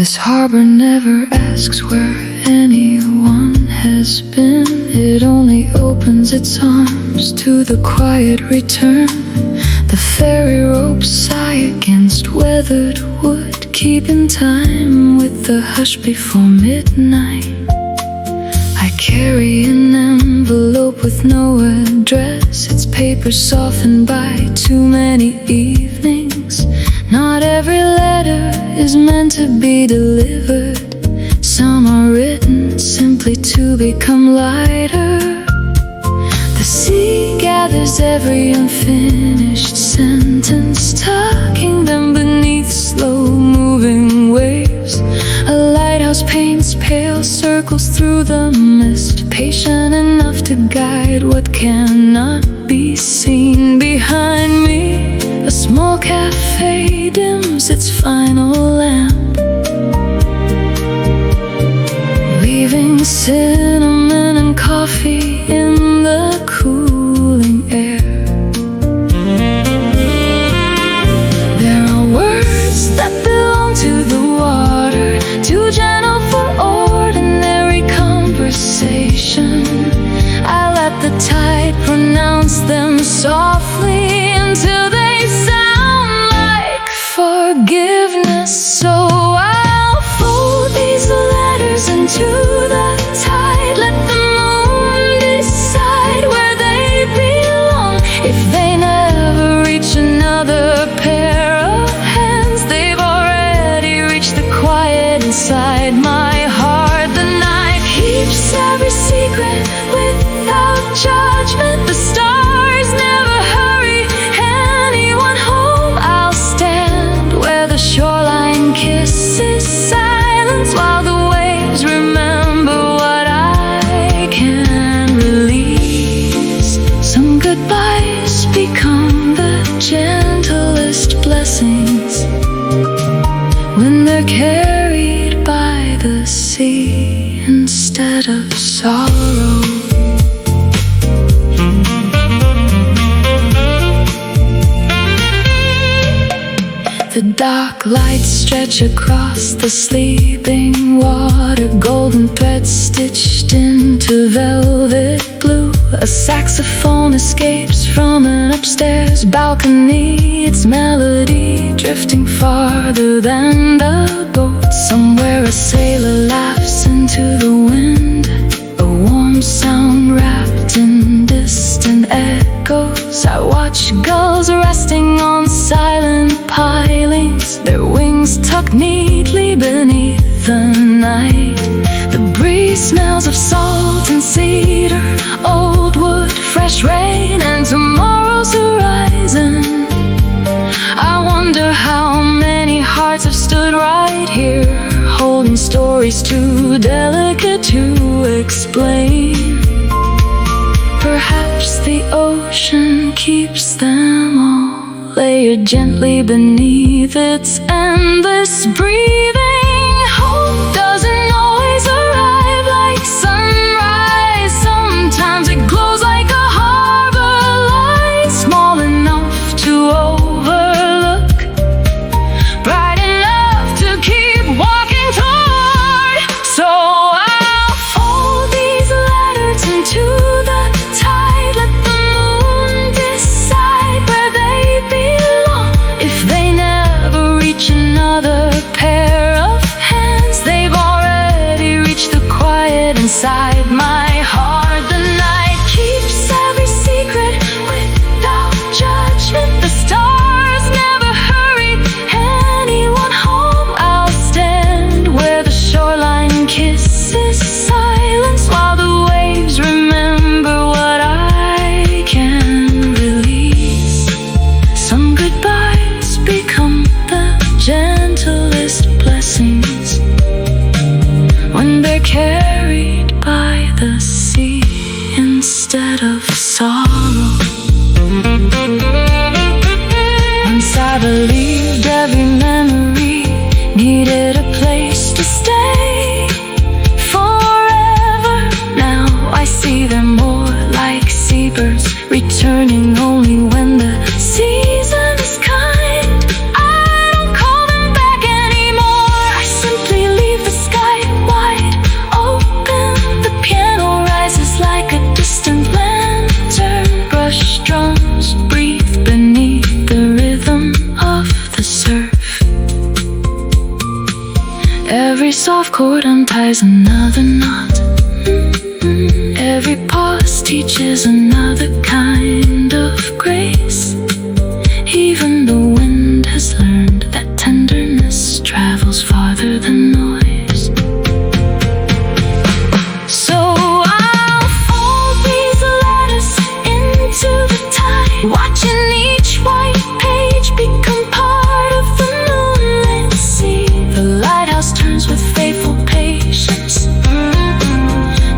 This harbor never asks where anyone has been. It only opens its arms to the quiet return. The ferry ropes sigh against weathered wood, keeping time with the hush before midnight. I carry an envelope with no address, its paper softened by too many evenings. Not every letter is meant to be delivered. Some are written simply to become lighter. The sea gathers every unfinished sentence, tucking them beneath slow-moving waves. A lighthouse paints pale circles through the mist, patient enough to guide what cannot be seen. Behind me, a small cafe dims its final lamp, leaving cinnamon and coffee in the cooling air. There are words that belong to the water, too gentle for ordinary conversation. I let the tide pronounce them softly until they sound like forgiveness. So I'll fold these letters into the tide, let the moon decide where they belong. If they never reach another pair of hands, they've already reached the quiet inside my heart. The night keeps every secret without judgment. The stars never hurry anyone home. I'll stand where the shoreline kisses silence, while the waves remember what I can release. Some goodbyes become the gentlest blessings when they're carried by the sea instead of sorrow. The dark lights stretch across the sleeping water, golden threads stitched into velvet blue. A saxophone escapes from an upstairs balcony, its melody drifting farther than the boat. Somewhere a sailor laughs into the wind, a warm sound wrapped in distant echoes. I watch gulls resting on silent pilings, their wings tucked neatly beneath the night. The breeze smells of salt and cedar, old wood, fresh rain, and tomorrow's horizon. I wonder how many hearts have stood right here, holding stories too delicate to explain. Perhaps the ocean keeps them all layered gently beneath its endless breathing. Hope doesn't always arrive like sunrise. Sometimes it glows like a harbor light, small enough to overlook, bright enough to keep walking toward. So I'll fold these letters into the tide, let the moon decide where they belong. If they never reach another pair of hands, they've already reached the quiet inside my heart. The night keeps every secret without judgment. The stars never hurry anyone home. I'll stand where the shoreline kisses silence, while the waves remember what I can release. Some goodbyes become the gentlest blessings when they're carried by the sea instead of sorrow. Once I believed every memory needed a place to stay forever. Now I see them more like seabirds, returning only when the season is kind. I don't call them back anymore, I simply Every soft chord unties another knot. Every pause teaches another kind of grace. Even the wind has learned that tenderness travels farther than noise. So I'll fold these letters into the tide, watching each white page become part of the moonlit sea. The lighthouse turns with faithful patience,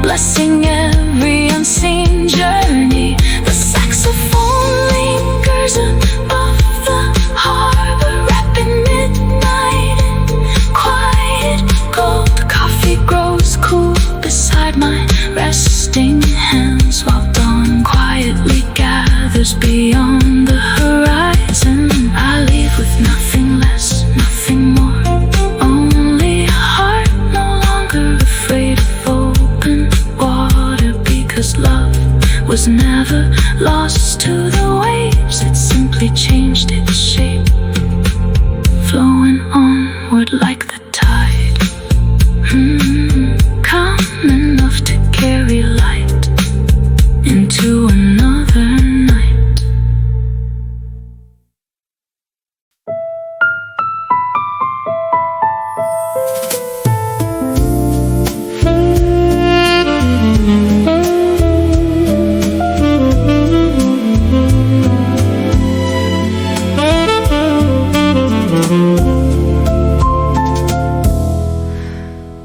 blessing every unseen journey. The saxophone lingers above the harbor, wrapping midnight in quiet gold. Coffee grows cool beside my resting hands, while dawn quietly gathers beyond the horizon. I leave with nothing less, nothing more, only a heart no longer afraid of open water. Because love was never lost to the waves, it simply changed its shape, flowing onward like the tide. Calm enough to carry light into another night.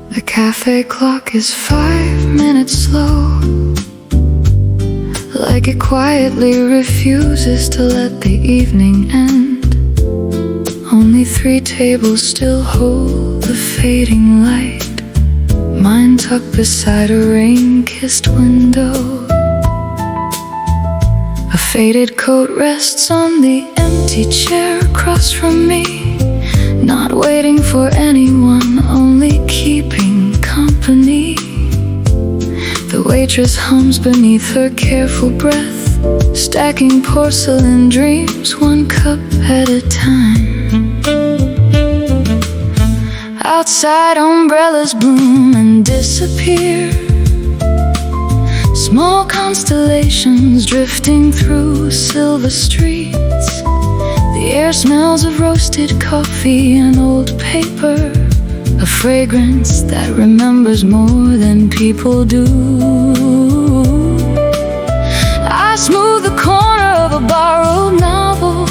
The cafe clock is 5 minutes slow, like it quietly refuses to let the evening end. Only 3 tables still hold the fading light, mine tucked beside a rain-kissed window. A faded coat rests on the empty chair across from me, not waiting for anyone, only keeping company. The waitress hums beneath her careful breath, stacking porcelain dreams 1 cup at a time. Outside, umbrellas bloom and disappear, small constellations drifting through silver streets. The air smells of roasted coffee and old paper, a fragrance that remembers more than people do. I smooth the corner of a borrowed novel,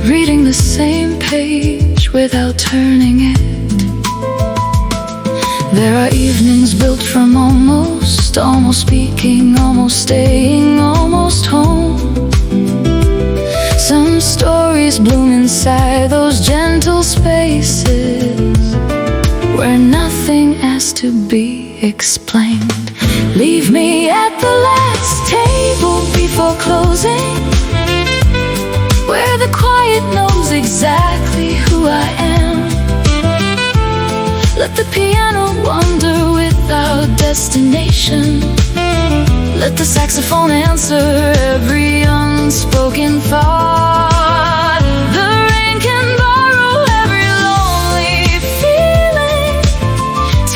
reading the same page without turning it. There are evenings built from almost speaking, almost staying, almost home. Some stories bloom inside those gentle spaces where nothing has to be explained. Leave me at the last table before closing, where the quiet knows exactly who I am. Let the piano wander without destination, let the saxophone answer every unspoken thought. The rain can borrow every lonely feeling,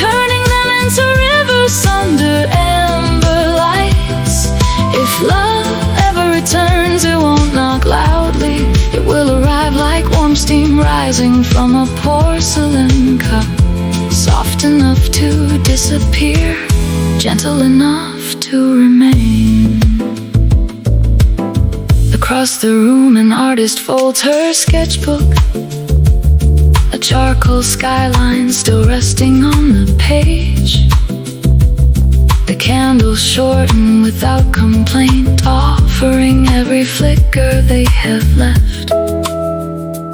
turning them into rivers under amber lights. If love ever returns, it won't knock loudly, it will arrive like warm steam rising from a porcelain cup, soft enough to disappear, gentle enough to remain. Across the room, an artist folds her sketchbook, a charcoal skyline still resting on the page. The candles shorten without complaint, offering every flicker they have left.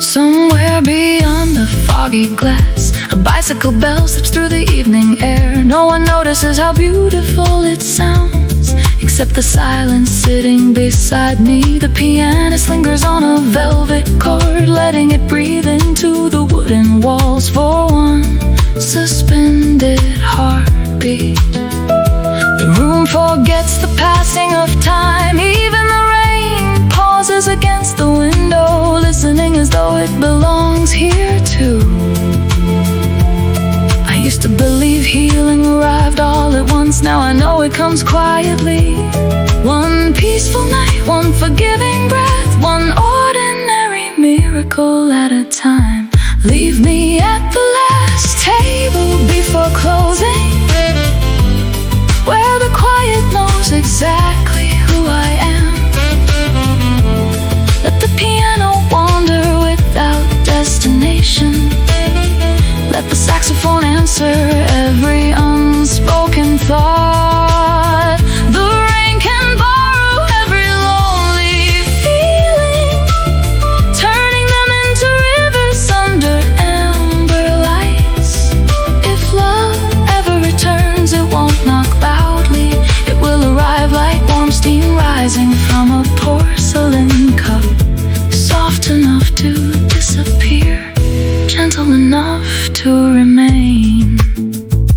Somewhere beyond the foggy glass, a bicycle bell slips through the evening air. No one notices how beautiful it sounds, except the silence sitting beside me. The pianist lingers on a velvet chord, letting it breathe into the wooden walls for one suspended heartbeat. The room forgets the passing of time, even the rain pauses against the window, listening as though it belongs here too. healing arrived all at once. Now I know it comes quietly. One peaceful night, one forgiving breath, one ordinary miracle at a time. Leave me at the last table before closing, where the quiet knows exactly who I am. Let the piano wander without destination. Let the saxophone answer every unspoken thought. The rain can borrow every lonely feeling, turning them into rivers under amber lights. If love ever returns, it won't knock loudly. It will arrive like warm steam rising from a porcelain cup, soft enough to disappear, gentle enough to remain.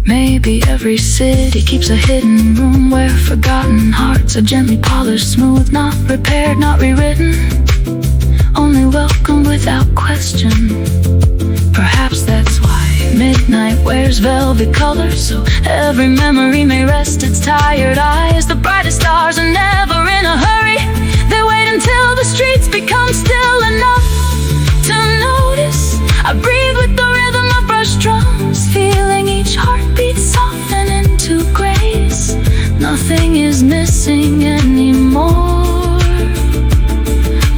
Maybe every city keeps a hidden room where forgotten hearts are gently polished smooth, not repaired, not rewritten, only welcomed without question. Perhaps that's why midnight wears velvet colors, so every memory may rest its tired eyes. The brightest stars are never in a hurry. They wait until the streets become still enough to notice. I breathe with the rhythm of brushed drums, feeling each heartbeat soften into grace. Nothing is missing anymore,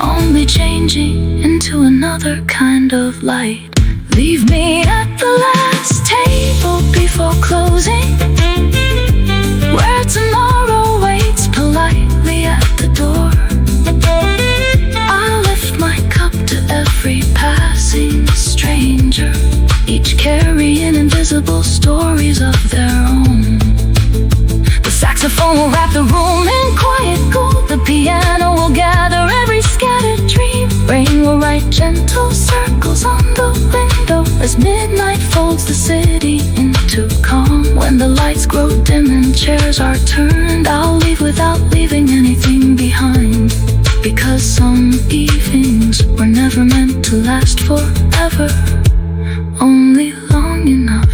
only changing into another kind of light. Leave me at the last table before closing, where tomorrow waits politely at the door. I lift my cup to every passing stranger, each carrying invisible stories of their own. The saxophone will wrap the room in quiet gold. The piano will gather every scattered dream. Rain will write gentle circles on the window as midnight folds the city into calm. When the lights grow dim and chairs are turned, I'll leave without leaving anything behind, because some evenings were never meant to last forever, only long enough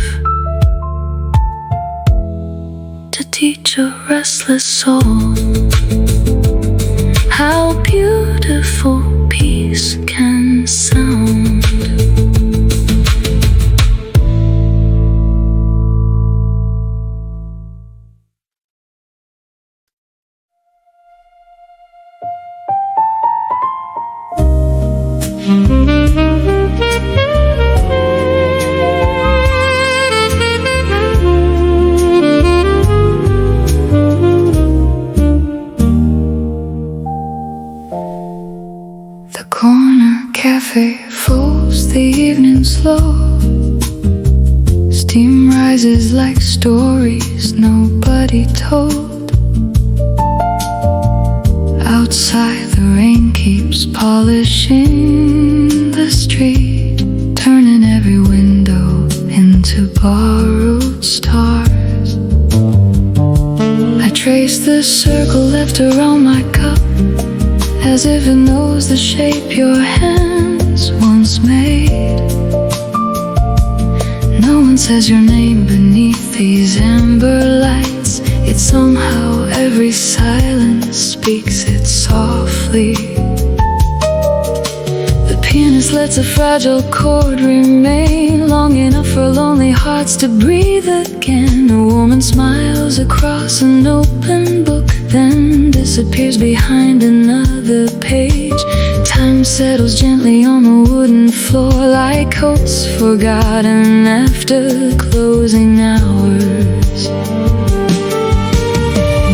to teach a restless soul how beautiful peace can sound. The corner cafe folds the evening slow. Steam rises like stories nobody told. Outside the rain keeps polishing the street, turning every window into borrowed stars. I trace the circle left around my cup, as if it knows the shape your hands once made. No one says your name beneath these amber lights, yet somehow every silence speaks it softly. The pianist lets a fragile chord remain long enough for lonely hearts to breathe again. A woman smiles across an open book, then disappears behind another page. Time settles gently on the wooden floor like coats forgotten after closing hours.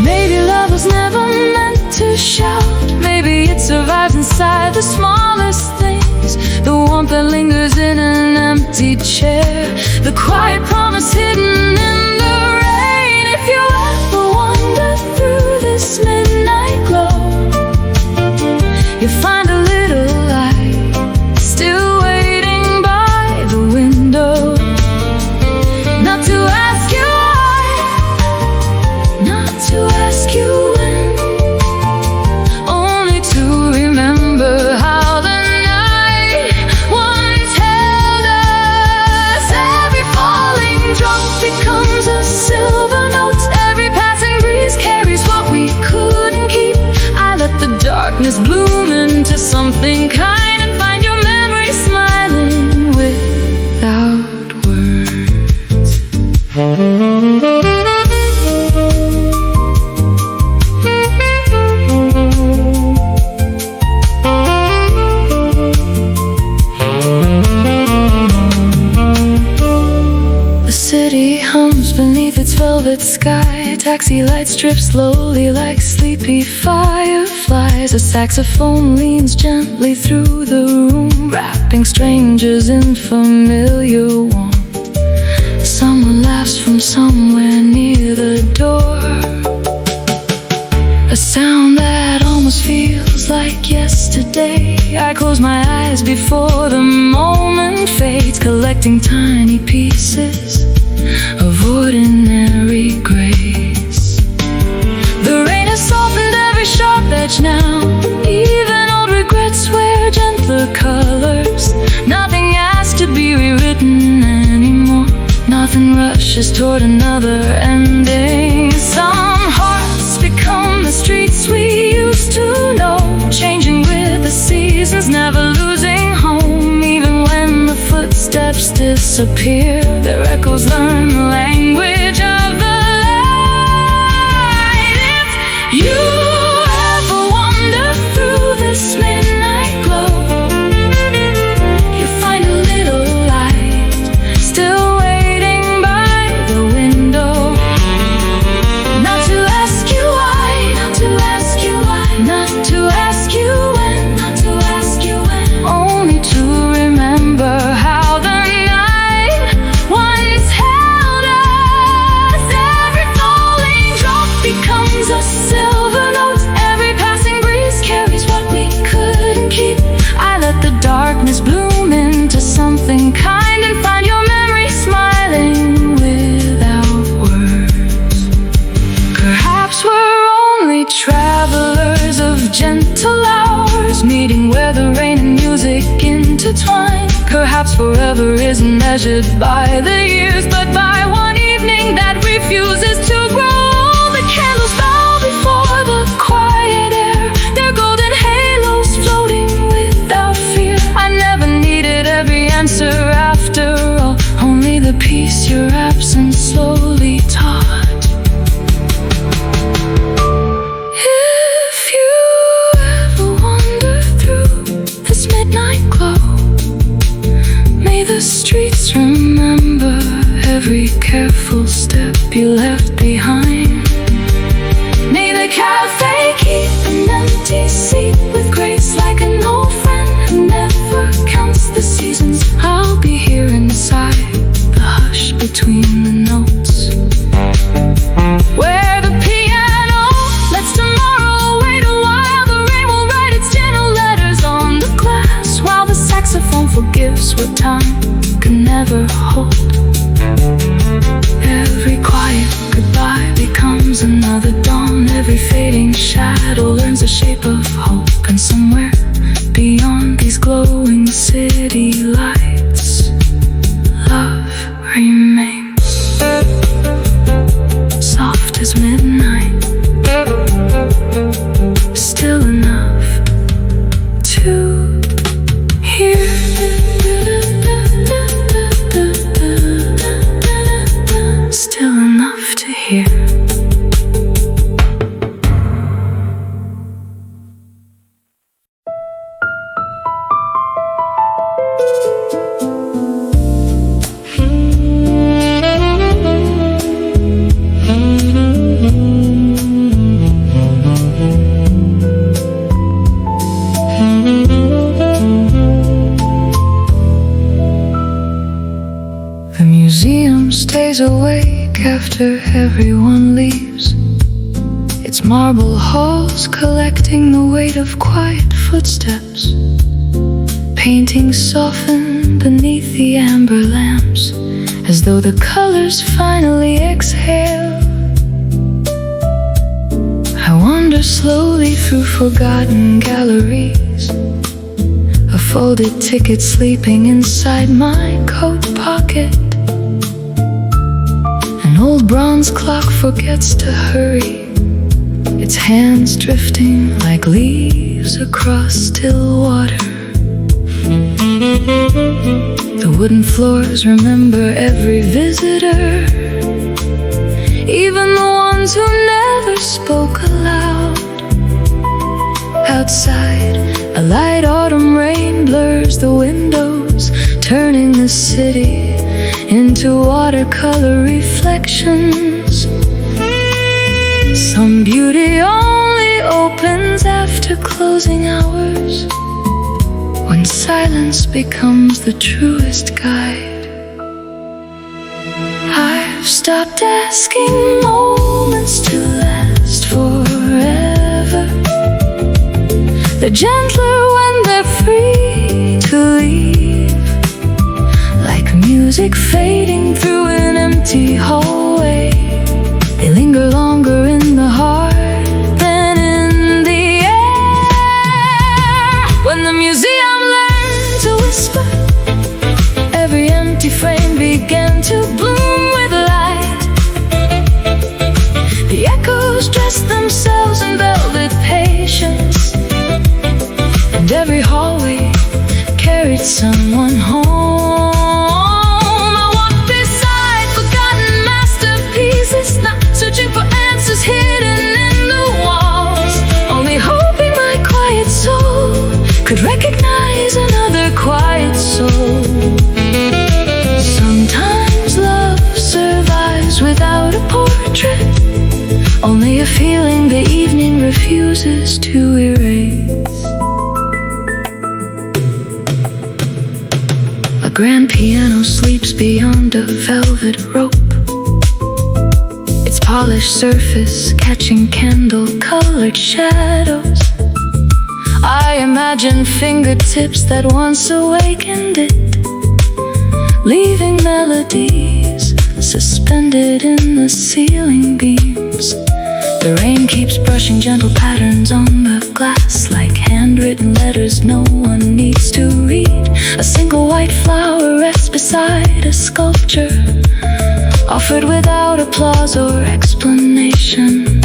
Maybe love was never meant to shout. Maybe it survives inside the smallest things, the warmth that lingers in an empty chair, the quiet promise hidden in the rain. If you ever wander through this midnight glow, you find a little light still waiting by the window. Not to ask you why, not to ask you when, only to remember how the night once held us. Every falling drop becomes beneath its velvet sky. Taxi lights drift slowly like sleepy fireflies. A saxophone leans gently through the room, wrapping strangers in familiar warmth. Someone laughs from somewhere near the door, a sound that almost feels like yesterday. I close my eyes before the moment fades, collecting tiny pieces of ordinary grace. The rain has softened every sharp edge now. Even old regrets wear gentler colors. Nothing asks to be rewritten anymore. Nothing rushes toward another ending. Some hearts become the streets we used to know, changing with the seasons, never losing home. Even when the footsteps disappear, their echoes learn the language of the light. If you ever wander through this midnight glow, you'll find a little light still waiting by the window. Not to ask you why, not to ask you why, not to ask you when, not to ask you when, only to remember how the night once held us. Every falling drop becomes a silver note. Every passing breeze carries what we couldn't keep. I let the darkness bloom into something kind and find your memory smiling without words. Perhaps we're only travelers of gentle hours, meeting where the rain and music intertwine. Perhaps forever isn't measured by the years, but by one evening that refuses to grow. The candles bow before the quiet air, their golden halos floating without fear. I never needed every answer after all, only the peace your absence slowly taught. If you ever wander through this midnight glow, may the streets remember every careful step you left behind. May the cafe keep an empty seat with grace, like an old friend who never counts the seasons. I'll be here inside the hush between the notes, where the piano lets tomorrow wait a while. The rain will write its gentle letters on the glass, while the saxophone forgives what time can never hold. Every quiet goodbye becomes another dawn. Every fading shadow learns the shape of hope. And somewhere beyond these glowing city lights, love remains soft as midnight, still enough to hear. Still enough to hear. The museum stays awake after everyone leaves, its marble halls collecting the weight of quiet footsteps. Paintings soften beneath the amber lamps, as though the colors finally exhale. I wander slowly through forgotten galleries, a folded ticket sleeping inside my coat pocket. An old bronze clock forgets to hurry, its hands drifting like leaves across still water. The wooden floors remember every visitor, even the ones who never spoke aloud. Outside, a light autumn rain blurs the windows, turning the city into watercolor reflections. Some beauty only opens after closing hours, when silence becomes the truest guide. I've stopped asking moments to last forever. They're gentler when they're free to leave, like music fading through an empty hallway. They linger longer in the heart than in the air. When the museum learned to whisper, every empty frame began to bloom with light. The echoes dressed themselves in velvet patience, and every hallway carried someone home. I walk beside forgotten masterpieces, not searching for answers hidden in the walls, only hoping my quiet soul could recognize another quiet soul. Sometimes love survives without a portrait, only a feeling the evening refuses to erase. A grand piano sleeps beyond a velvet rope, its polished surface catching candle-colored shadows. I imagine fingertips that once awakened it, leaving melodies suspended in the ceiling beams. The rain keeps brushing gentle patterns on the glass, like handwritten letters no one needs to read. A single white flower rests beside a sculpture, offered without applause or explanation.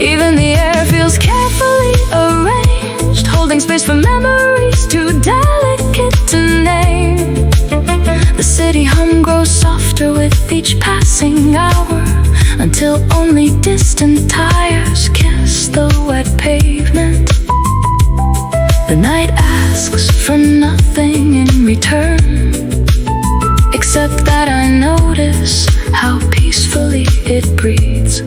Even the air feels carefully arranged, holding space for memories too delicate to name. The city hum grows softer with each passing hour, until only distant tires kiss the wet pavement. The night asks for nothing in return, except that I notice how peacefully it breathes.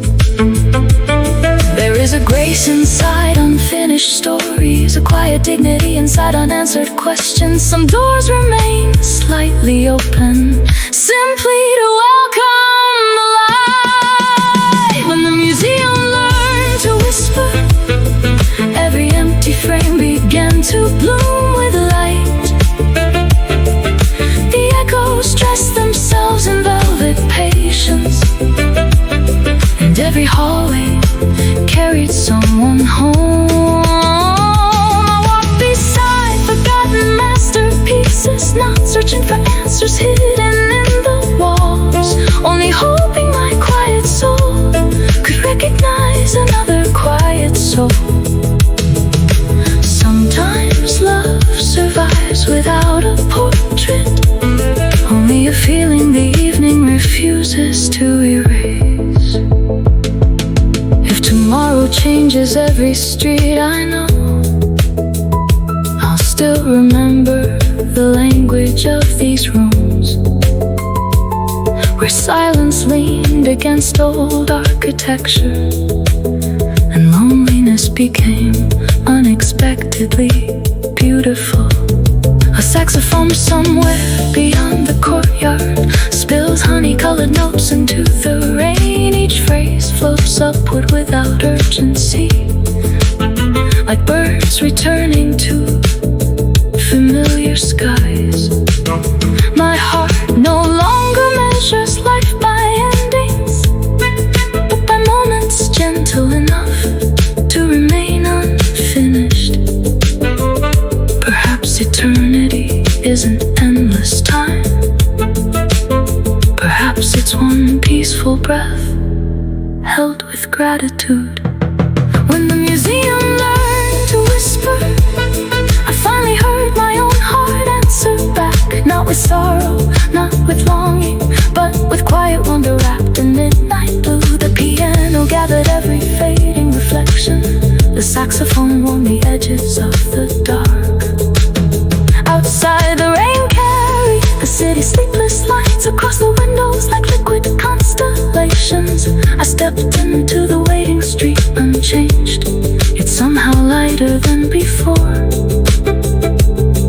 There is a grace inside unfinished stories, a quiet dignity inside unanswered questions. Some doors remain slightly open, simply to welcome the light. When the museum learned to whisper, every empty frame began to bloom with light. The echoes dressed themselves in velvet patience, and every hallway carried someone home. I walk beside forgotten masterpieces, not searching for answers hidden in the walls, only hoping my quiet soul could recognize another quiet soul. Sometimes love survives without a portrait, only a feeling the evening refuses to erase. If tomorrow changes every street I know, I'll still remember the language of these rooms, where silence leaned against old architecture, and loneliness became unexpectedly beautiful. A saxophone somewhere beyond the courtyard spills honey-colored notes into the rain. Each phrase floats upward without urgency, like birds returning to familiar skies. My heart no longer measures life by endings, but by moments gentle enough to remain unfinished. Perhaps eternity isn't endless time, perhaps it's one peaceful breath held with gratitude. When the museum learned to whisper, I finally heard my own heart answer back, not with sorrow, not with longing, but with quiet wonder wrapped in midnight blue. The piano gathered every fading reflection, the saxophone warmed the edges of the dark. Outside the rain carried the city sleepless. stepped into the waiting street unchanged. It's somehow lighter than before,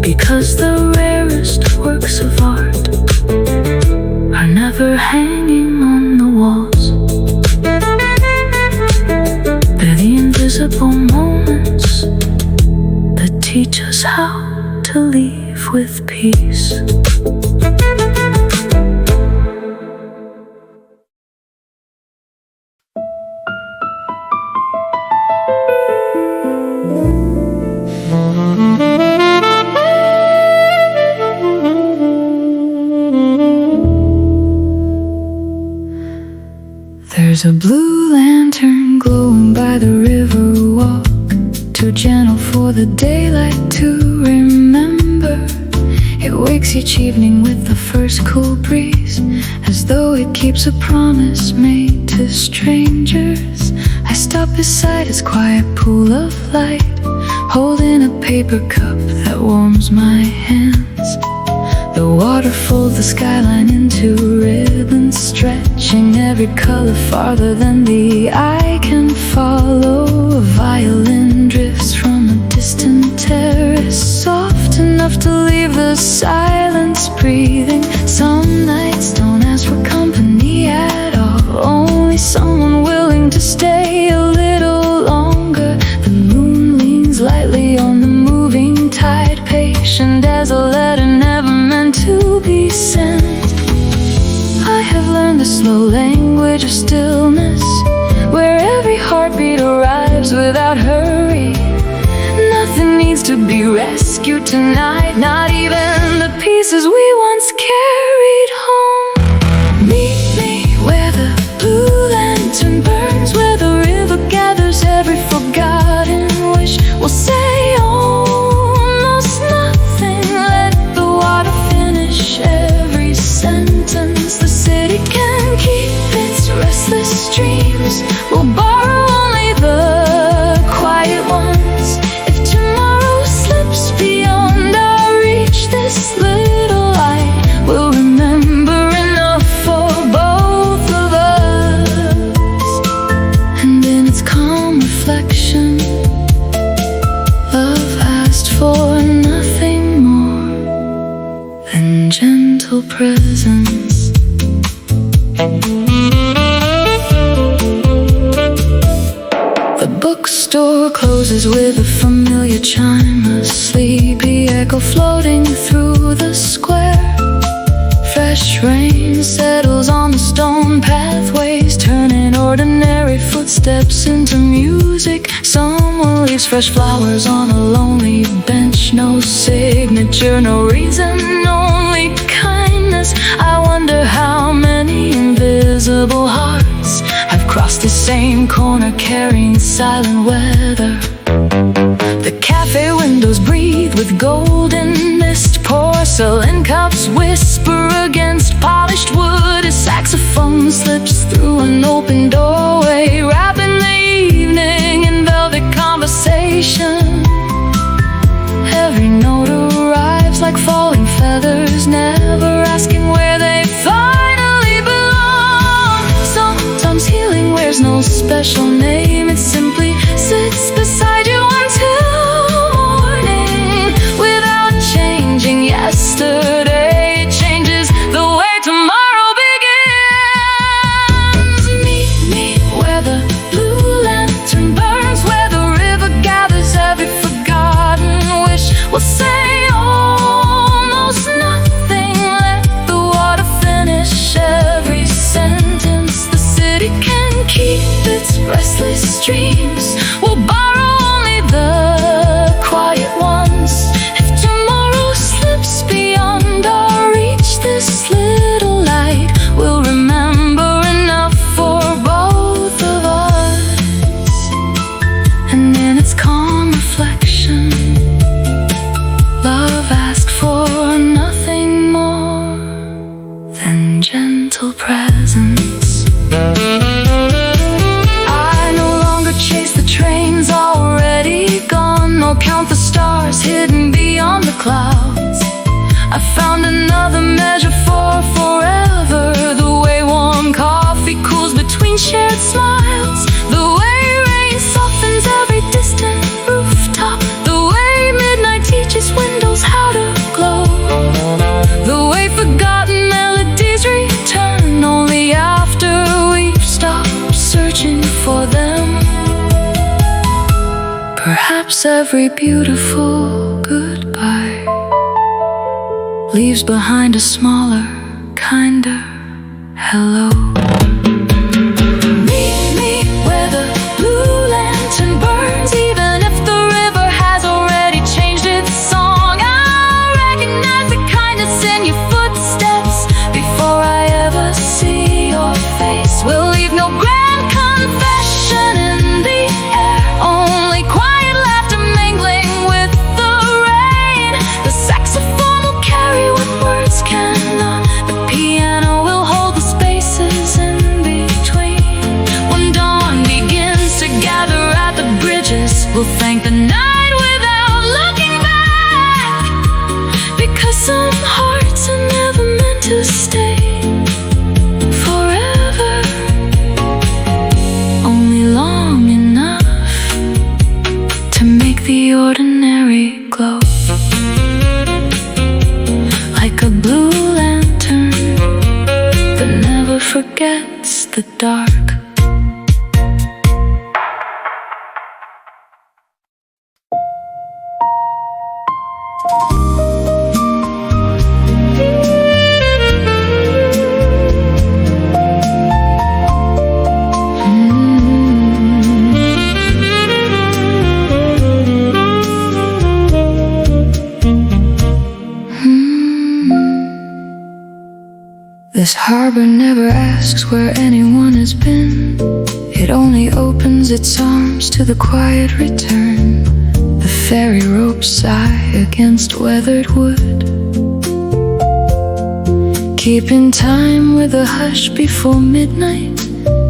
because the rarest works of art are never hanging on the walls. They're the invisible moments that teach us how to leave with peace. There's a blue lantern glowing by the river walk, too gentle for the daylight to remember. It wakes each evening with the first cool breeze, as though it keeps a promise made to strangers. I stop beside its quiet pool of light, holding a paper cup that warms my hands. The water folds the skyline into ribbons, stretching every color farther than the eye can follow. A violin drifts from a distant terrace, soft enough to leave the silence breathing. Some nights don't ask for company at all, only someone willing to stay a little longer. The moon leans lightly on the moving tide, patient as a letter never meant to be sent. I have learned the slow language of stillness, where every heartbeat arrives without hurry. Nothing needs to be rescued tonight, not even the pieces we once carried home. Meet me where the blue lantern burns, where the river gathers every forgotten wish. We'll say almost nothing, let the water finish every sentence. The city can keep its restless streams, we'll borrow only the quiet ones. If tomorrow slips beyond our reach, this little light will remember enough for both of us. And in its calm reflection, love asked for nothing more than gentle presence. The bookstore closes with a familiar chime, a sleepy echo floating through the square. Fresh rain settles on the stone pathways, turning ordinary footsteps into music. Someone leaves fresh flowers on a lonely bench, no signature, no reason, only kindness. I wonder how many invisible hearts have crossed the same corner, carrying silent weather. The cafe windows breathe with golden mist, porcelain cups whisper against polished wood. A saxophone slips through an open doorway, wrapping the evening in velvet conversation. Every note arrives like falling feathers, never asking where they finally belong. Sometimes healing wears no special name, it simply sits beside you until morning, without changing yesterday. It changes the way tomorrow begins. Meet me where the blue lantern burns, where the river gathers every forgotten wish. We'll say almost nothing, wraps every beautiful goodbye, leaves behind a smaller, kinder hello. Meet me where the blue lantern burns, even if the river has already changed its song. I'll recognize the kindness in your footsteps before I ever see your face. We'll leave no grand confession in the air, only quiet laughter mingling with the rain. The saxophone will carry what words cannot. The piano will hold the spaces in between. When dawn begins to gather at the bridges, we'll thank the night without looking back, because some hearts are never meant to stay forever, only long enough to make the ordinary glow, like a blue lantern that never forgets the dark. This harbor never asks where anyone has been. It only opens its arms to the quiet return. The ferry ropes sigh against weathered wood, keeping time with a hush before midnight.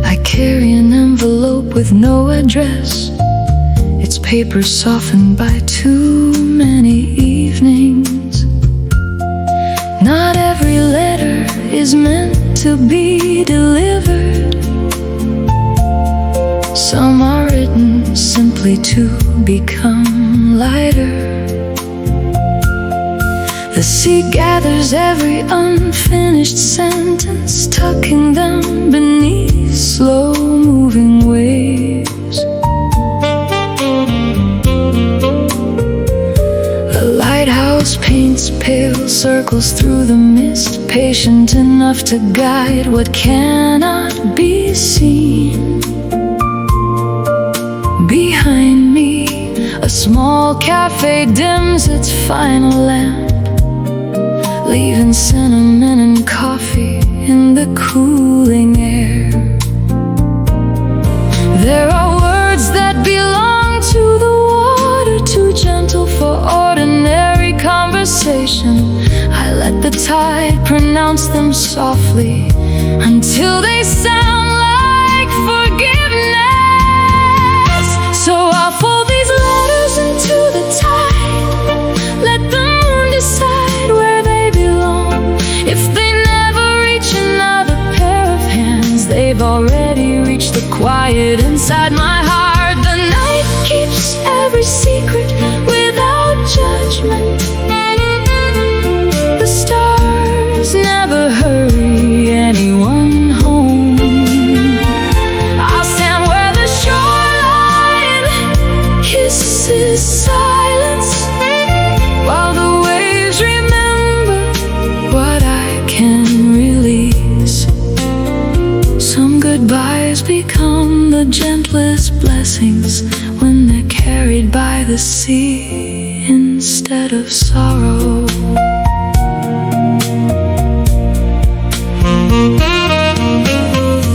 I carry an envelope with no address, its paper softened by too many evenings. Not every letter is meant to be delivered. Some are written simply to become lighter. The sea gathers every unfinished sentence, tucking them beneath slow-moving waves. The lighthouse paints pale circles through the mist, patient enough to guide what cannot be seen. Behind me, a small cafe dims its final lamp, leaving cinnamon and coffee in the cooling air. There are words that belong to the water, too gentle for ordinary conversation. I let the tide pronounce them softly until they sound like forgiveness. So I'll fold these letters into the tide, let the moon decide where they belong. If they never reach another pair of hands, they've already reached the quiet inside my heart. The night keeps every secret without judgment. The stars never hurry anyone home. I'll stand where the shoreline kisses silence, while the waves remember what I can release. Some goodbyes become the gentlest blessings when they're carried by the sea instead of sorrow.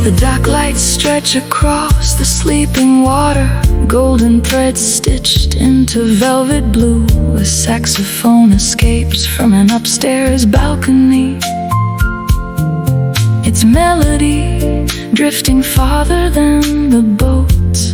The dark lights stretch across the sleeping water, golden threads stitched into velvet blue. A saxophone escapes from an upstairs balcony, its melody drifting farther than the boats.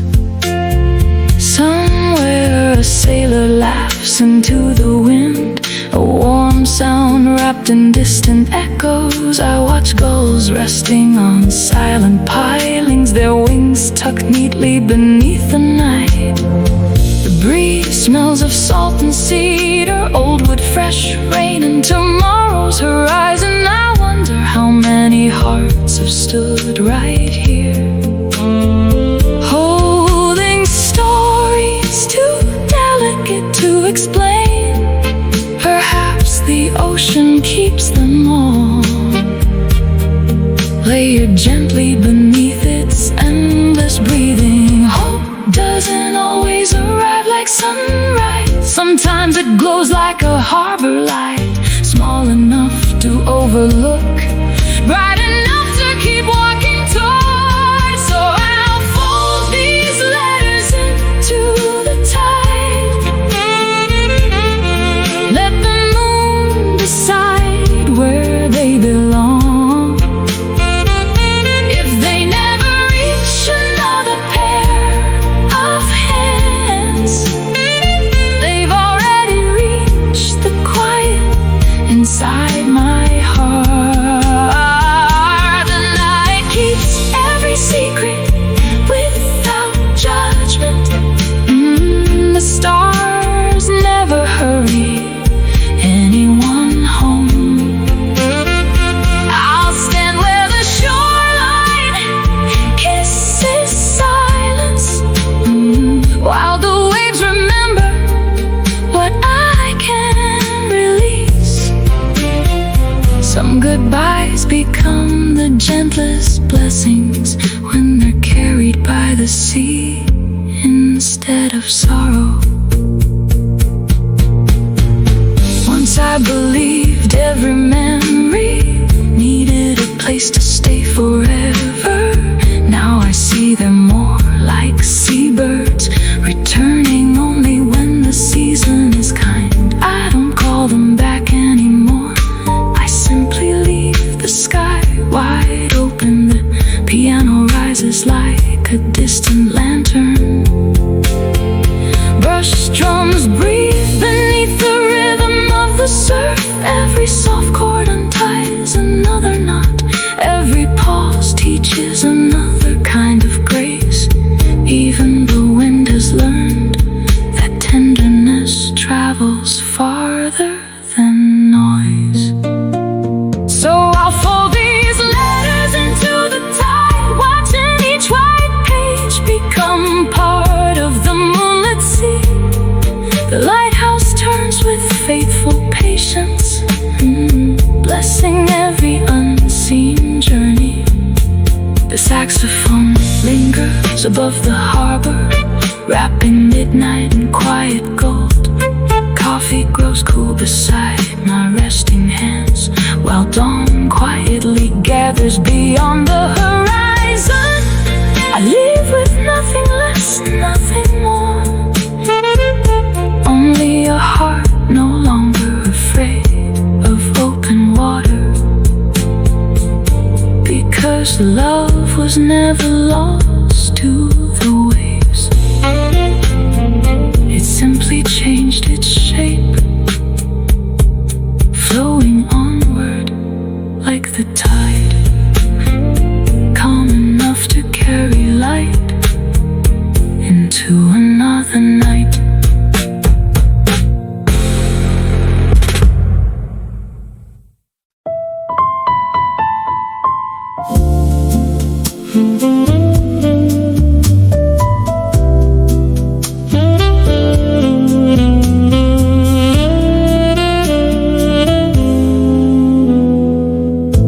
Somewhere a sailor laughs into the wind, a warm sound wrapped in distant echoes. I watch gulls resting on silent pilings, their wings tucked neatly beneath the night. The breeze smells of salt and cedar, old wood, fresh rain, and tomorrow's horizon. I wonder how many hearts have stood right here, holding stories to tell. place them all, layered gently beneath its endless breathing. Hope doesn't always arrive like sunrise. Sometimes it glows like a harbor light, small enough to overlook, bright enough to keep walking towards. So I'll fold these letters into the tide, let the moon decide where they belong. If they never reach another pair of hands, they've already reached the quiet inside my heart. The night keeps every secret without judgment. The stars never hurry anyone home. I'll stand where the shoreline kisses silence, while the waves remember what I can release. Some goodbyes become the gentlest blessings when they're carried by the sea instead of sorrow. Once I believed every memory needed a place to stay forever. Now I see them more like seabirds, returning only when the season is kind. I don't call them back anymore, I simply leave the sky wide open. The piano rises like a distant lantern, brush strums breathe beneath the rhythm of the surf. Every soft chord unties another knot, every pause teaches another kind of grace. Even the wind has learned that tenderness travels farther than noise. So I'll fold these letters into the tide, watching each white page become part of the moonlit sea. The lighthouse turns with faithful patience, blessing every unseen journey. The saxophone lingers above the harbor, wrapping midnight in quiet gold. Coffee grows cool beside my resting hands, while dawn quietly gathers beyond the horizon. I leave with nothing less, nothing more, only a heart no longer afraid of open water. Because love was never lost to the waves, it simply changed its shape, flowing onward like the tide, calm enough to carry light into another night.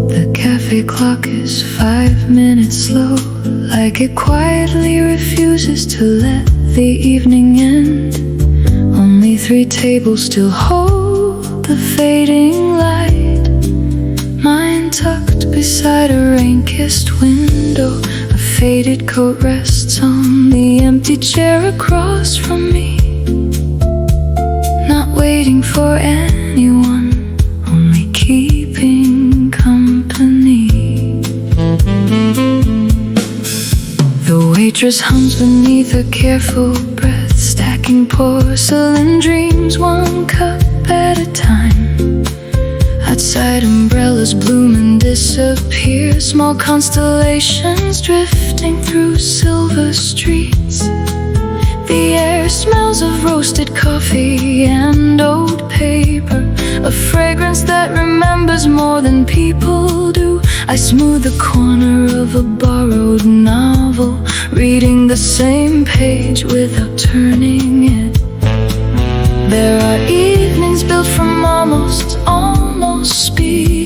The cafe clock is 5 minutes slow, like it quietly refuses to let the evening end. Only 3 tables still hold the fading light, mine tucked beside a rain-kissed window. A faded coat rests on the empty chair across from me, not waiting for anyone, only keeping company. The waitress hums beneath her careful breath, stacking porcelain dreams one cup at a time. Outside, umbrellas bloom and disappear, small constellations drifting through silver streets. The air smells of roasted coffee and old paper, a fragrance that remembers more than people do. I smooth the corner of a borrowed novel, reading the same page without turning it. There are evenings built from almost speed,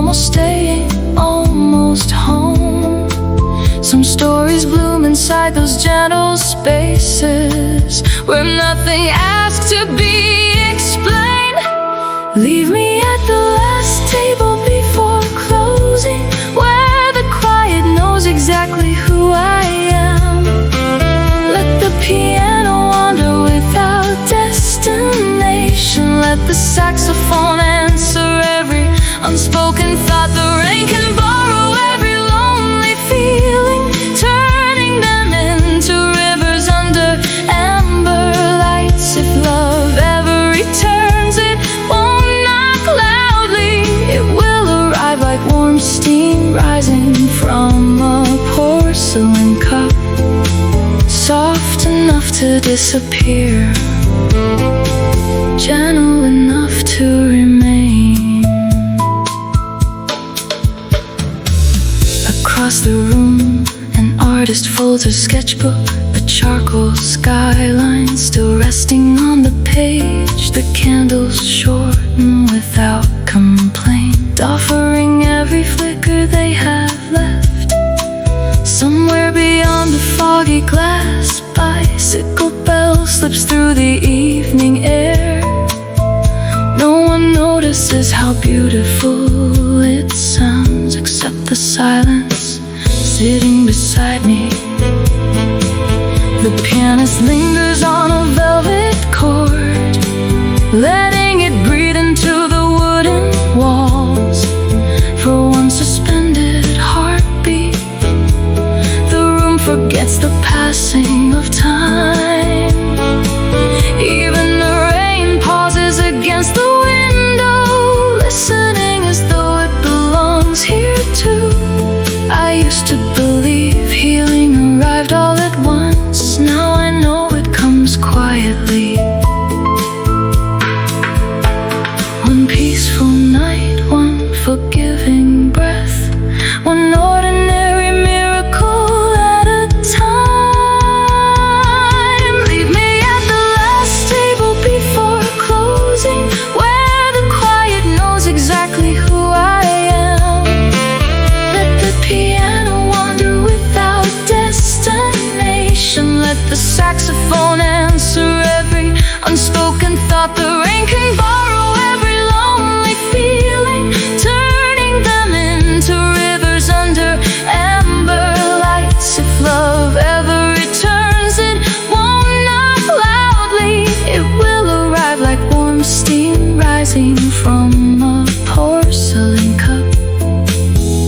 almost staying, almost home. Some stories bloom inside those gentle spaces where nothing asks to be explained. Leave me at the last table before closing, where the quiet knows exactly who I am. Let the piano wander without destination. Let the saxophone answer every unspoken thought. The rain can borrow every lonely feeling, turning them into rivers under amber lights. If love ever returns, it won't knock loudly. It will arrive like warm steam rising from a porcelain cup, soft enough to disappear, gentle enough to remain. Across the room, an artist folds her sketchbook, a charcoal skyline still resting on the page. The candles shorten without complaint, offering every flicker they have left. Somewhere beyond the foggy glass, bicycle bell slips through the evening air. No one notices how beautiful it sounds, except the silence sitting beside me. The pianist lingers on a velvet chord, letting it breathe into the wooden walls. For one suspended heartbeat, the room forgets the passing of time. Even the rain pauses against the window, listening as though it belongs here too. I used to believe healing arrived all at once. Now I know it comes quietly. One peaceful night, one forgiving breath, one ordinary miracle at a time. Leave me at the last table before closing, where the quiet knows exactly who I am. Let the piano wander without destination. Let the saxophone answer every unspoken thought. The rain can borrow every lonely feeling, turning them into rivers under amber lights. If love ever returns, it won't knock loudly. It will arrive like warm steam rising from a porcelain cup,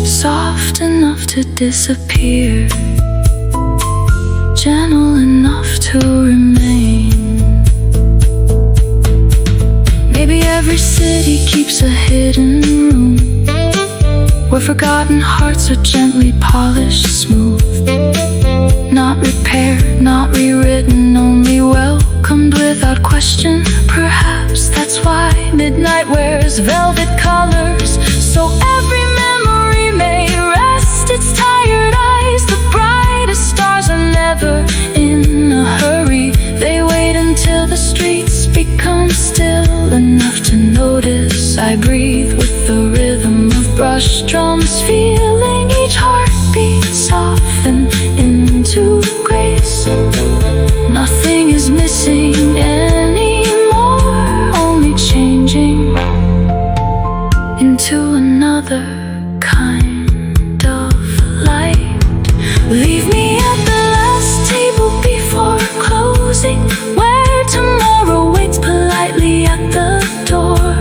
soft enough to disappear, gentle enough to remain. Maybe every city keeps a hidden room, where forgotten hearts are gently polished smooth, not repaired, not rewritten, only welcomed without question. Perhaps that's why midnight wears velvet colors, so every memory may rest its tired eyes. The brightest stars are never in a hurry. They wait until the streets become still enough to notice. I breathe with the rhythm of brush drums, feeling each heartbeat soften into grace. Nothing is missing anymore, only changing into another kind of light. Leave me at the last table before closing, where tomorrow waits politely at the door.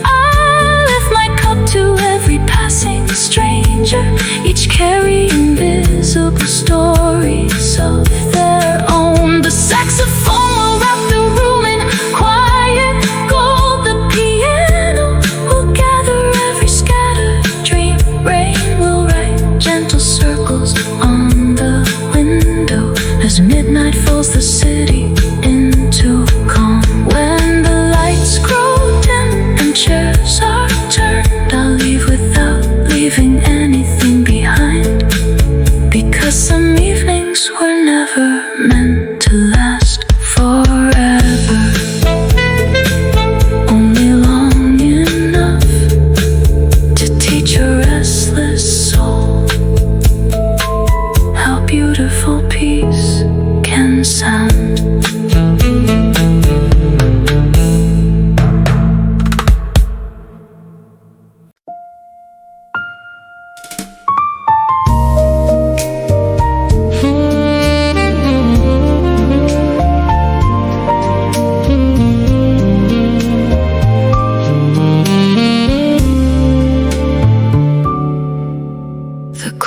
I lift my cup to every passing stranger, each carrying visible stories of their own. The saxophone will wrap the room in quiet gold. The piano will gather every scattered dream. Rain will write gentle circles on the window as midnight fills the city into calm. When the lights grow dim and chairs are turned, I'll leave without leaving anything behind, because some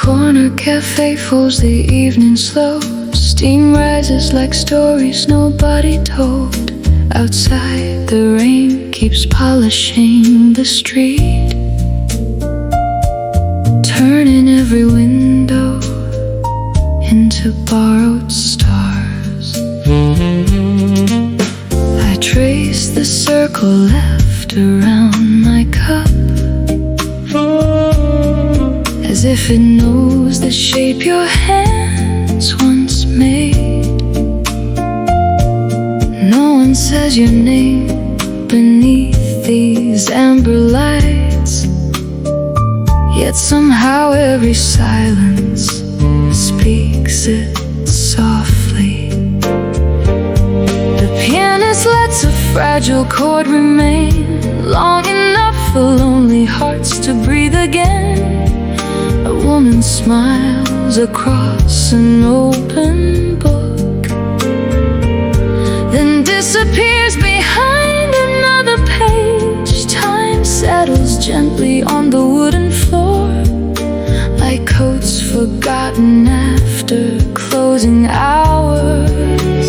corner cafe folds the evening slow. Steam rises like stories nobody told. Outside the rain keeps polishing the street, turning every window into borrowed stars. I trace the circle left around my cup, as if it knows the shape your hands once made. No one says your name beneath these amber lights, yet somehow every silence speaks it softly. The pianist lets a fragile chord remain long enough for lonely hearts to breathe again. A woman smiles across an open book, then disappears behind another page. Time settles gently on the wooden floor, like coats forgotten after closing hours.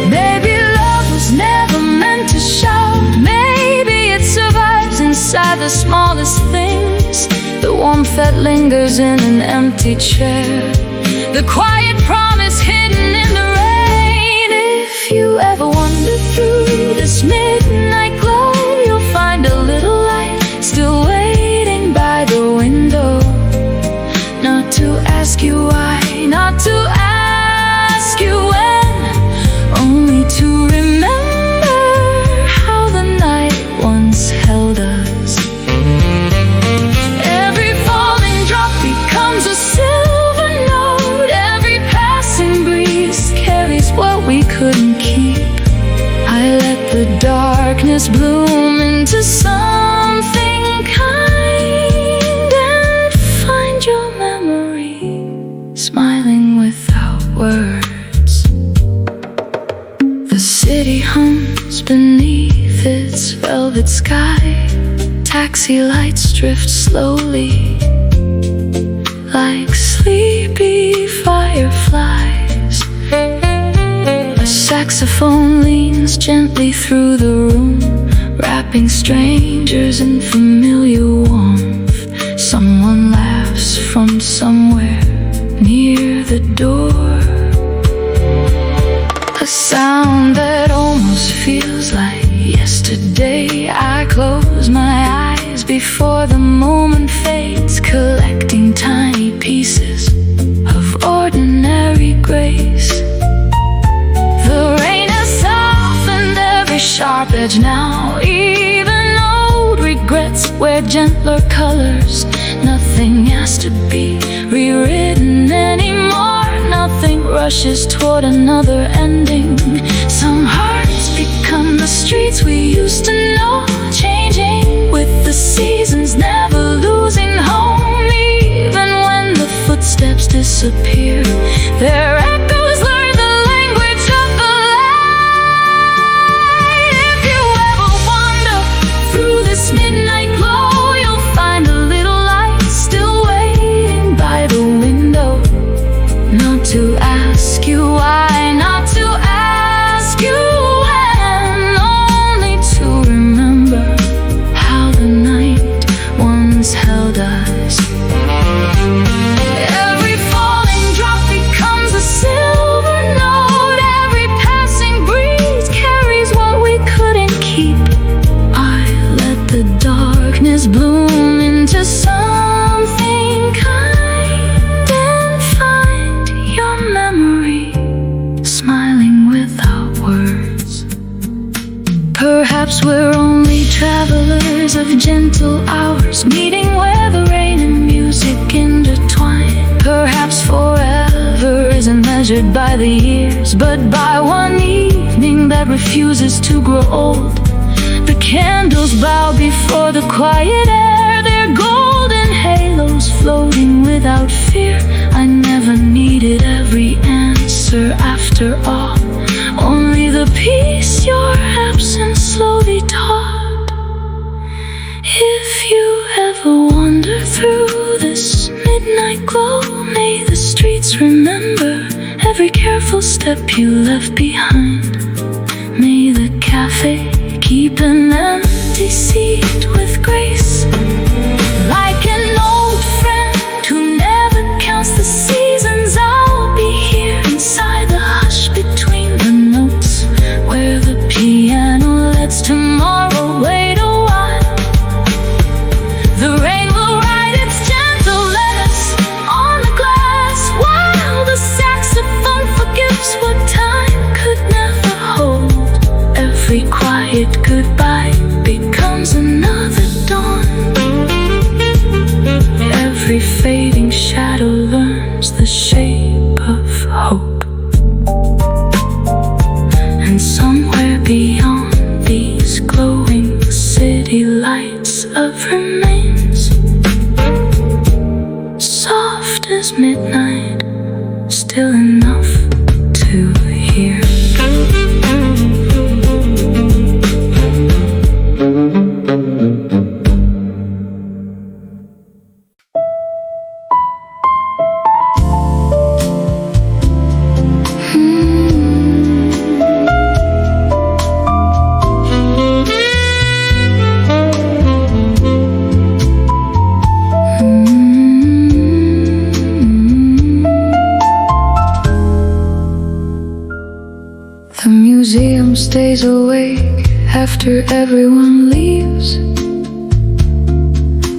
Maybe love was never meant to shout. Maybe it survives inside the smallest things. The warmth that lingers in an empty chair, the quiet promise hidden in the rain. If you ever wander through this midnight glow, you'll find a little light still waiting by the window. Not to ask you why, not to ask you when, only to remember how the night once held us. Every falling drop becomes a silver note. Every passing breeze carries what we couldn't keep. I let the darkness bloom into something kind, and find your memory smiling without words. The city hums beneath its velvet sky. Taxi lights drift slowly like sleepy fireflies. A saxophone leans gently through the room, wrapping strangers in familiar warmth. Someone laughs from somewhere near the door, a sound that almost feels like yesterday. I close my eyes before the moment fades, collecting tiny pieces of ordinary grace. The rain has softened every sharp edge now. Even old regrets wear gentler colors. Nothing has to be rewritten anymore. Nothing rushes toward another ending. Some hearts become the streets we used to know, changing with the seasons, never losing home. Even when the footsteps disappear, their echoes learn the language of the light. If you ever wander through this midnight glow, you'll find a little light still waiting by the window. Not to ask you why, not to ask you when, only to remember how the night once held us. Every falling drop becomes a silver note. Every passing breeze carries what we couldn't keep. I let the darkness bloom into something kind, and find your memory smiling without words. Perhaps we're only travelers of gentle hours, meeting where the rain and music intertwine. Perhaps forever isn't measured by the years, but by one evening that refuses to grow old. The candles bow before the quiet air, their golden halos floating without fear. I never needed every answer after all, only the peace your absence slowly taught. If you ever wander through this midnight glow. May the streets remember every careful step you left behind. May the cafe keep an empty seat with grace, like an old friend who never counts the seasons. I'll be here inside the hush between the notes, where the piano lets tomorrow wait a while. The rain will write its gentle letters on the glass, while the saxophone forgives what time could never hold. Every quiet goodbye becomes another dawn. Every fading shadow learns the shape of hope. And somewhere beyond these glowing city lights of remains, soft as midnight, still enough to hear. The museum stays awake after everyone leaves.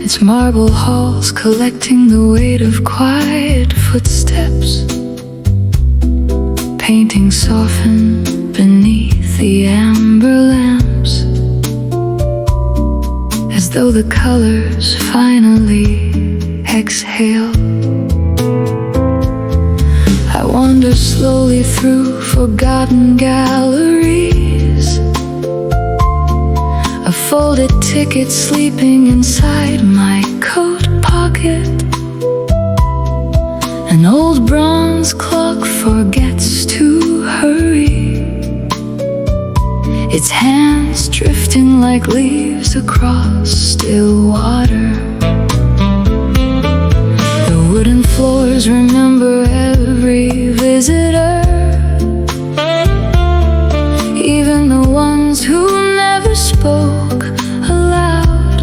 Its marble halls collecting the weight of quiet footsteps. Paintings soften beneath the amber lamps, as though the colors finally exhale. I wander slowly through forgotten galleries, a folded ticket sleeping inside my coat pocket. An old bronze clock forgets to hurry, its hands drifting like leaves across still water. The wooden floors remember every visitor, even the ones who never spoke aloud.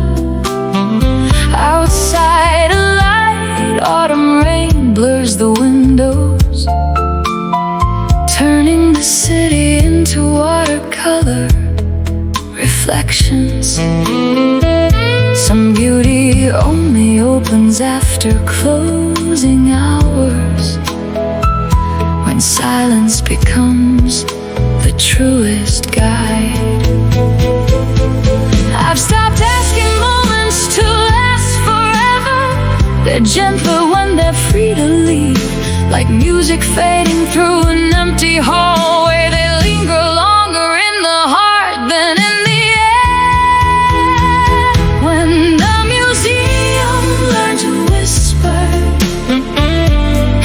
Outside a light autumn rain blurs the windows, turning the city into watercolor reflections. Some beauty only opens after closing hours, when silence becomes the truest guide. I've stopped asking moments to last forever. They're gentler when they're free to leave, like music fading through an empty hallway. They linger longer in the heart than in the air. When the museum learned to whisper,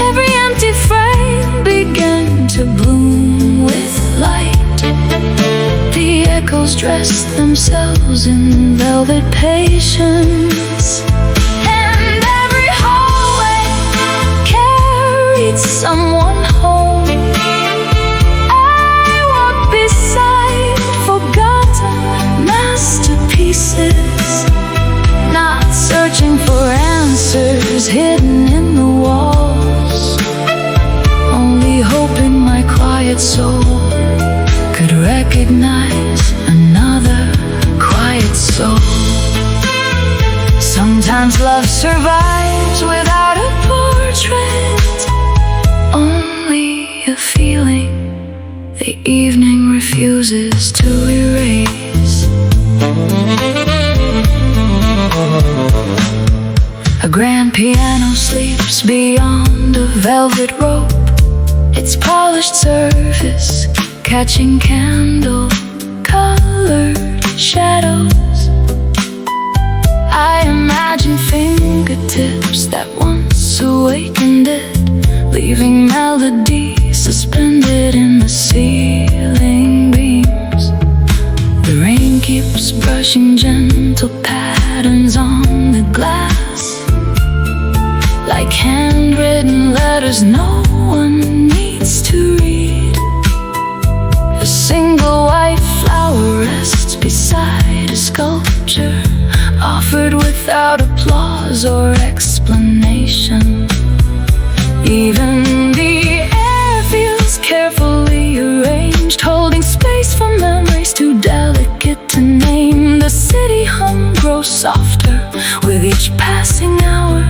every empty frame began to bloom with light. The echoes dressed themselves in velvet patience, and every hallway carried someone home. I walk beside forgotten masterpieces, not searching for answers hidden in the walls, only hoping my quiet soul could recognize another quiet soul. Sometimes love survives without a portrait, only a feeling the evening refuses to erase. A grand piano sleeps beyond a velvet rope, its polished surface catching candle-colored shadows. I imagine fingertips that once awakened it, leaving melody suspended in the ceiling beams. The rain keeps brushing gentle patterns on the glass, like 'cause no one needs to read. A single white flower rests beside a sculpture, offered without applause or explanation. Even the air feels carefully arranged, holding space for memories too delicate to name. The city hum grows softer with each passing hour,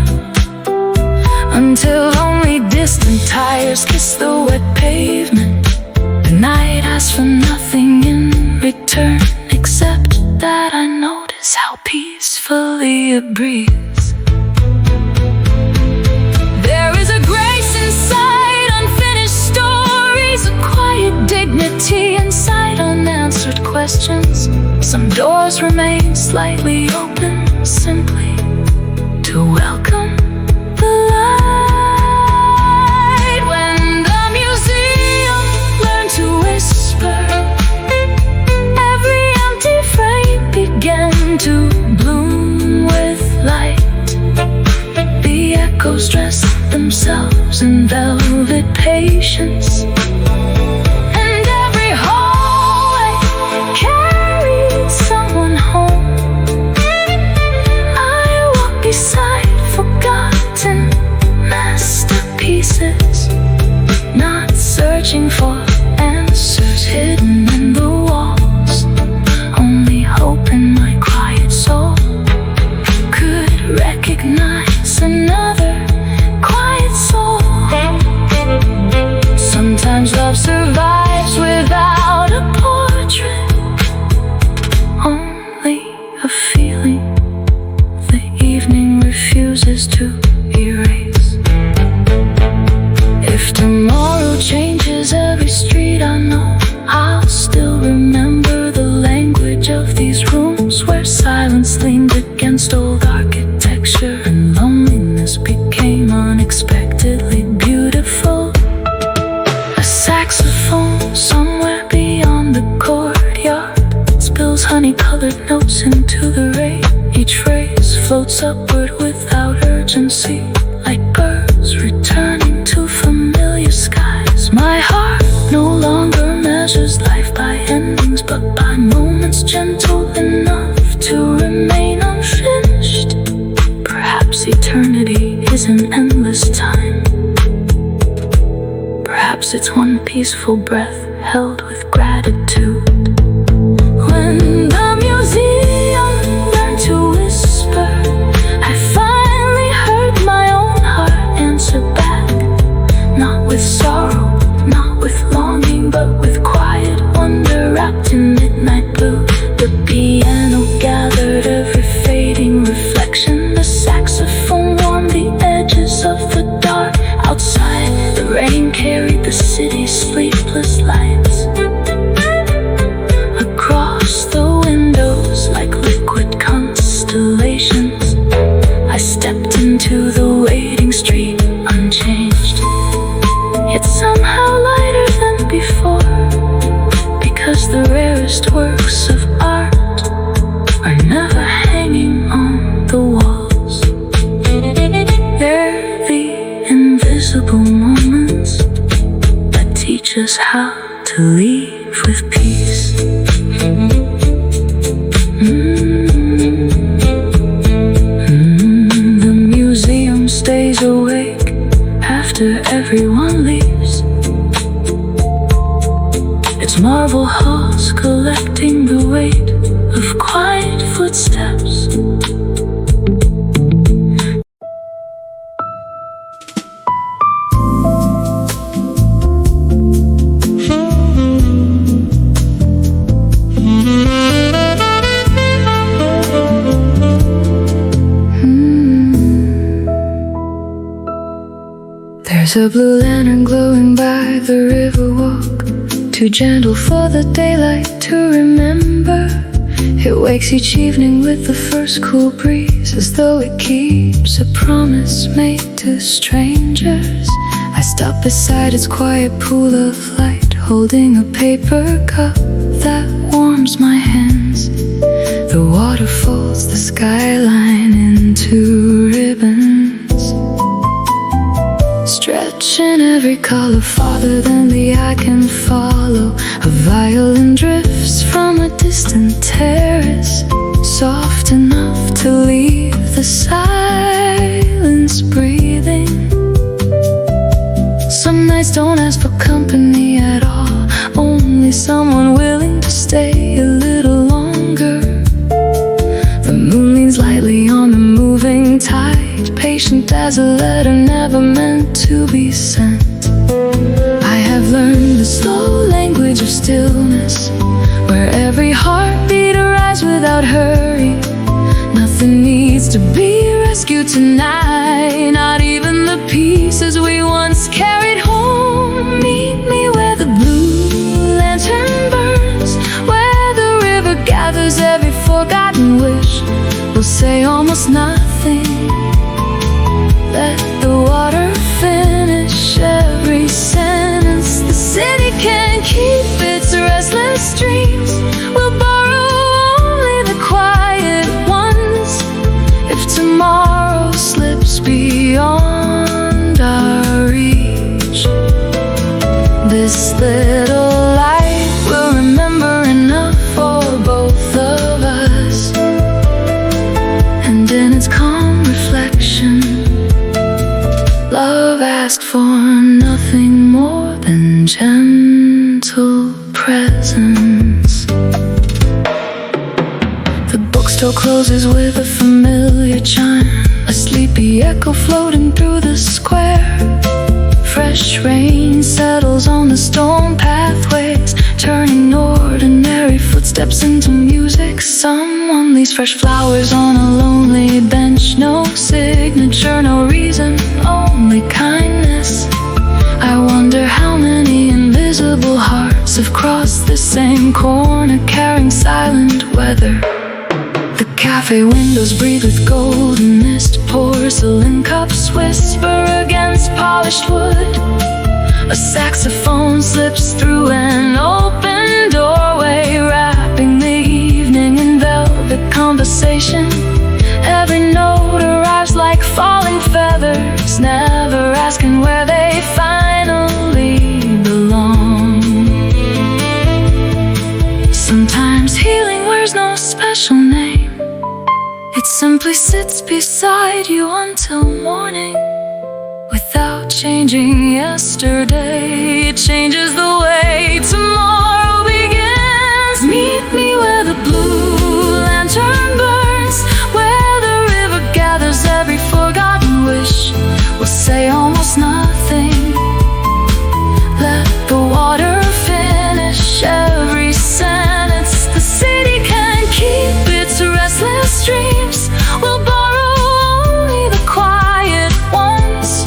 until only distant tires kiss the wet pavement. The night asks for nothing in return, except that I notice how peacefully it breathes. There is a grace inside unfinished stories, a quiet dignity inside unanswered questions. Some doors remain slightly open, simply to welcome the light. When the museum learned to whisper, every empty frame began to bloom with light. The echoes dress themselves in velvet patience, and every hallway carried someone home. I walk beside forgotten masterpieces, not searching for answers hidden in the walls, only hoping my quiet soul could recognize another quiet soul. Sometimes love survives without a portrait, only a feeling the evening refuses to erase. If tomorrow changes every street I know, I'll still remember the language of these rooms where silence leaned against old architecture and loneliness became unexpectedly beautiful. A saxophone somewhere beyond the courtyard spills honey-colored notes into the rain. Each phrase floats upward without urgency, like birds returning to familiar skies. My heart no longer measures life by endings, but by moments gentle enough to remain unfinished. Perhaps eternity is an endless time. Perhaps it's one peaceful breath held with gratitude. When the museum learned to whisper, I finally heard my own heart answer back, not with sorrow, not with longing, but with quiet wonder wrapped in midnight blue. The piano gathered every fading reflection, the saxophone warmed the edges of the dark. Outside, the rain carried the city's sleepless lights across the windows like liquid constellations. I stepped into the waiting street unchanged, yet somehow lighter than before, because the rarest works of art are never hanging on the walls. They're the invisible moments that teach us how to leave with peace. The museum stays awake after everyone leaves. Its marble halls collecting the weight of quiet footsteps. There's a blue lantern glowing by the river walk, too gentle for the daylight to remember. It wakes each evening with the first cool breeze, as though it keeps a promise made to strangers. I stop beside its quiet pool of light, holding a paper cup that warms my hands. The water folds the skyline into ribbons, stretch rich in every color, farther than the eye can follow. A violin drifts from a distant terrace, soft enough to leave the silence breathing. Some nights don't ask for company at all, only someone willing to stay a little longer. The moon leans lightly on the moving tide, patient as a letter never meant to be sent. I have learned the slow language of stillness, where every heartbeat arrives without hurry. Nothing needs to be rescued tonight, not even the pieces we once carried home. Meet me where the blue lantern burns, where the river gathers every forgotten wish. We'll say almost nothing, let the water finish every sentence. The city can't keep its restless streams, we'll borrow only the quiet ones. If tomorrow slips beyond our reach, this little light will remember enough for both of us. And in its calm reflection, love asked for nothing more than gentle presence. The bookstore closes with a familiar chime, a sleepy echo floating through the square. Fresh rain settles on the stone pathways, turning ordinary footsteps into music. Someone leaves fresh flowers on a lonely bench, no signature, no reason, only kindness. I wonder how many invisible hearts have crossed the same corner, carrying silent weather. The cafe windows breathe with golden mist, porcelain cups whisper against polished wood. A saxophone slips through an open doorway, wrapping the evening in velvet conversation. Every note arrives like falling feathers, never asking where they finally belong. Sometimes healing wears no special name, it simply sits beside you until morning. Without changing yesterday, it changes the way tomorrow begins. Meet me where the blue lantern burns, where the river gathers every forgotten wish. We'll say almost nothing, let the water finish every sentence. The city can't keep its restless streams, we'll borrow only the quiet ones.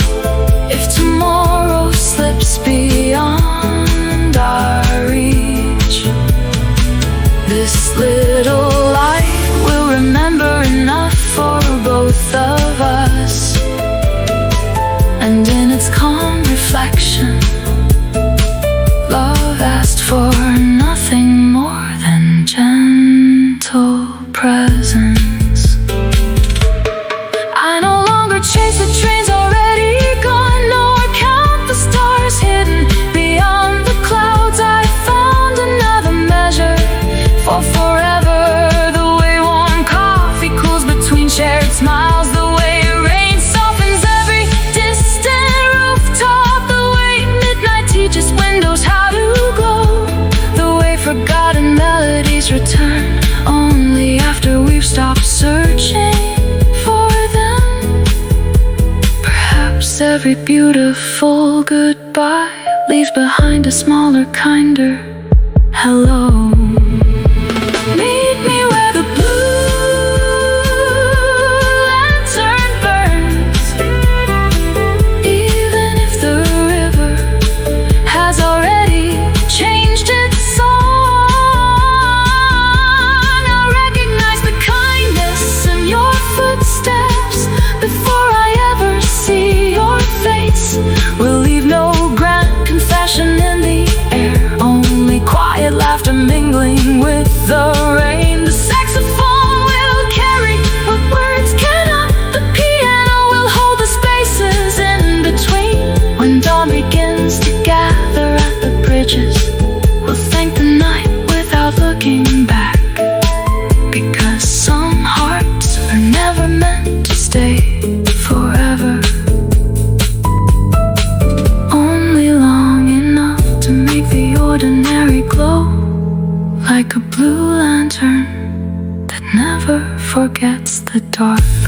If tomorrow slips beyond our reach, this little light will remember enough for both of us. And in its calm reflection, love asked for nothing more than gentle presence. I no longer chase the trains already gone, nor count the stars hidden beyond the clouds. I found another measure for forever, the way warm coffee cools between shared smiles, the way rain softens every distant rooftop, the way midnight teaches windows how to glow, the way forgotten melodies return only after we've stopped searching for them. Perhaps every beautiful goodbye leaves behind a smaller, kinder hello. Meet me where the blue lantern burns, even if the river has already changed its song. I recognize the kindness in your footsteps before I ever see your face. We'll leave no grand confession in the air, only quiet laughter mingled ordinary glow, like a blue lantern that never forgets the dark.